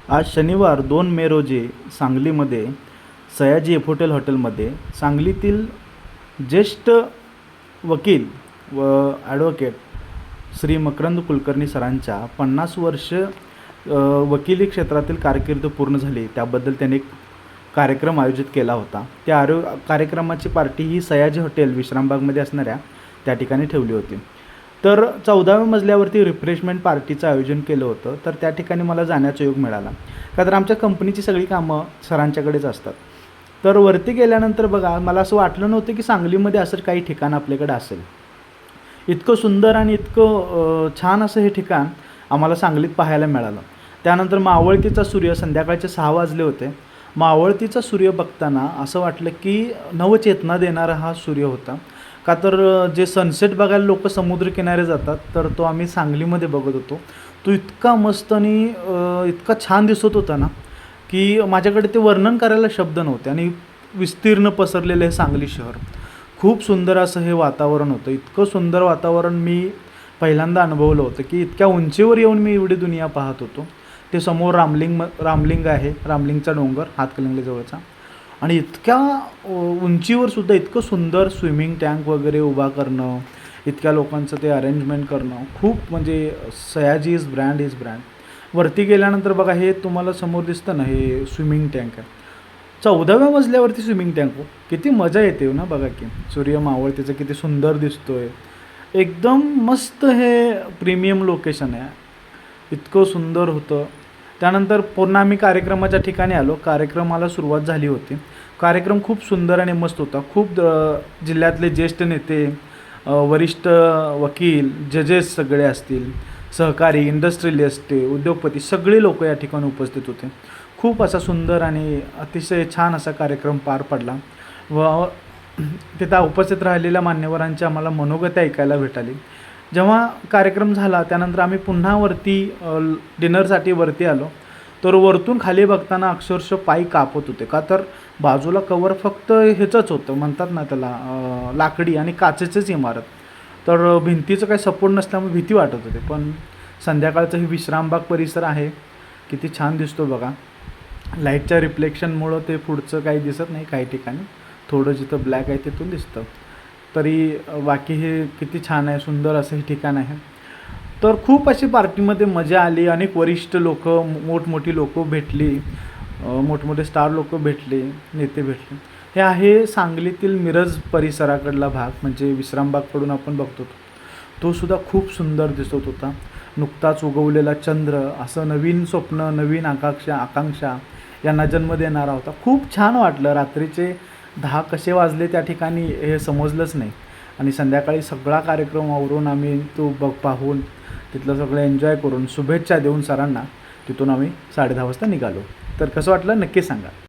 आज शनिवार 2 मे रोजी सांगलीमध्ये सयाजी एफोटेल हॉटेलमध्ये सांगलीतील ज्येष्ठ वकील व ॲडव्होकेट श्री मकरंद कुलकर्णी सरांच्या 50 वर्ष वकिली क्षेत्रातील कारकीर्द पूर्ण झाली त्याबद्दल त्यांनी एक कार्यक्रम आयोजित केला होता. त्या कार्यक्रमाची पार्टी ही सयाजी हॉटेल विश्रामबागमध्ये असणाऱ्या त्या ठिकाणी ठेवली होती. तर 14व्या मजल्यावरती रिफ्रेशमेंट पार्टीचं आयोजन केलं होतं. तर त्या ठिकाणी मला जाण्याचा योग मिळाला, का तर आमच्या कंपनीची सगळी कामं सरांच्याकडेच असतात. तर वरती गेल्यानंतर बघा, मला असं वाटलं नव्हतं की सांगलीमध्ये असं काही ठिकाण आपल्याकडे असेल. इतकं सुंदर आणि इतकं छान असं हे ठिकाण आम्हाला सांगलीत पाहायला मिळालं. त्यानंतर मावळतीचा सूर्य संध्याकाळचे 6 वाजले होते. मावळतीचा सूर्य बघताना असं वाटलं की नवचेतना देणारा हा सूर्य होता. का तर जे सनसेट बघायला लोक समुद्रकिनारे जातात, तर तो आम्ही सांगलीमध्ये बघत होतो. तो इतका मस्त आणि इतका छान दिसत होता ना, की माझ्याकडे ते वर्णन करायला शब्द नव्हते. आणि विस्तीर्ण पसरलेलं हे सांगली शहर, खूप सुंदर असं हे वातावरण होतं. इतकं सुंदर वातावरण मी पहिल्यांदा अनुभवलं होतं, की इतक्या उंचीवर येऊन मी एवढी दुनिया पाहत होतो. ते समोर रामलिंग आहे, रामलिंगचा डोंगर हातकणंगलेजवळचा. आणि इतक्या उंचीवर सुद्धा इतकं सुंदर स्विमिंग टँक वगैरे उभा करणं, इतक्या लोकांचं ते अरेंजमेंट करणं, खूप म्हणजे सयाजी इज ब्रँड. वरती गेल्यानंतर बघा, हे तुम्हाला समोर दिसतं ना, हे स्विमिंग टँक आहे. 14व्या मजल्यावरती स्विमिंग टँक. किती मजा येते ना बघा, की सूर्य मावळतीचं किती सुंदर दिसतोय. एकदम मस्त हे प्रीमियम लोकेशन आहे. इतकं सुंदर होतं. त्यानंतर पुन्हा आम्ही कार्यक्रमाच्या ठिकाणी आलो. कार्यक्रमाला सुरुवात झाली होती. कार्यक्रम खूप सुंदर आणि मस्त होता. खूप जिल्ह्यातले ज्येष्ठ नेते, वरिष्ठ वकील, जजेस सगळे असतील, सहकारी, इंडस्ट्रियलिस्ट, उद्योगपती सगळे लोक या ठिकाणी उपस्थित होते. खूप असा सुंदर आणि अतिशय छान असा कार्यक्रम पार पडला. व तिथं उपस्थित राहिलेल्या मान्यवरांची आम्हाला मनोगत ऐकायला भेटली. जेव्हा कार्यक्रम झाला त्यानंतर आम्ही पुन्हा वरती डिनरसाठी वरती आलो. तर वरतून खाली बघताना अक्षरशः पाय कापत होते. का तर बाजूला कवर फक्त ह्याचंच होतं, म्हणतात ना त्याला, लाकडी आणि काचेचीच इमारत. तर भिंतीचं काही सपोर्ट नसल्यामुळे भीती वाटत होते. पण संध्याकाळचं हे विश्रामबाग परिसर आहे, किती छान दिसतो बघा. लाईटच्या रिफ्लेक्शनमुळं ते पुढचं काही दिसत नाही, काही ठिकाणी थोडं जिथं ब्लॅक आहे तिथून दिसतं. तरी बाकी हे किती छान आहे, सुंदर असं हे ठिकाण आहे. तर खूप अशी पार्टीमध्ये मजा आली. अनेक वरिष्ठ लोक, मोठमोठी लोक भेटली, मोठमोठे स्टार लोक भेटले, नेते भेटले. हे आहे सांगलीतील मिरज परिसराकडला भाग, म्हणजे विश्रामबागकडून आपण बघतो तो सुद्धा खूप सुंदर दिसत होता. नुकताच उगवलेला चंद्र, असं नवीन स्वप्न, नवीन आकांक्षा यांना जन्म देणारा होता. खूप छान वाटलं. रात्रीचे 10 कसे वाजले त्या ठिकाणी हे समजलंच नाही. आणि संध्याकाळी सगळा कार्यक्रम आवरून आम्ही तो पाहून, तिथलं सगळं एन्जॉय करून, शुभेच्छा देऊन सरांना तिथून आम्ही 10:30 वाजता निघालो. तर कसं वाटलं नक्की सांगा.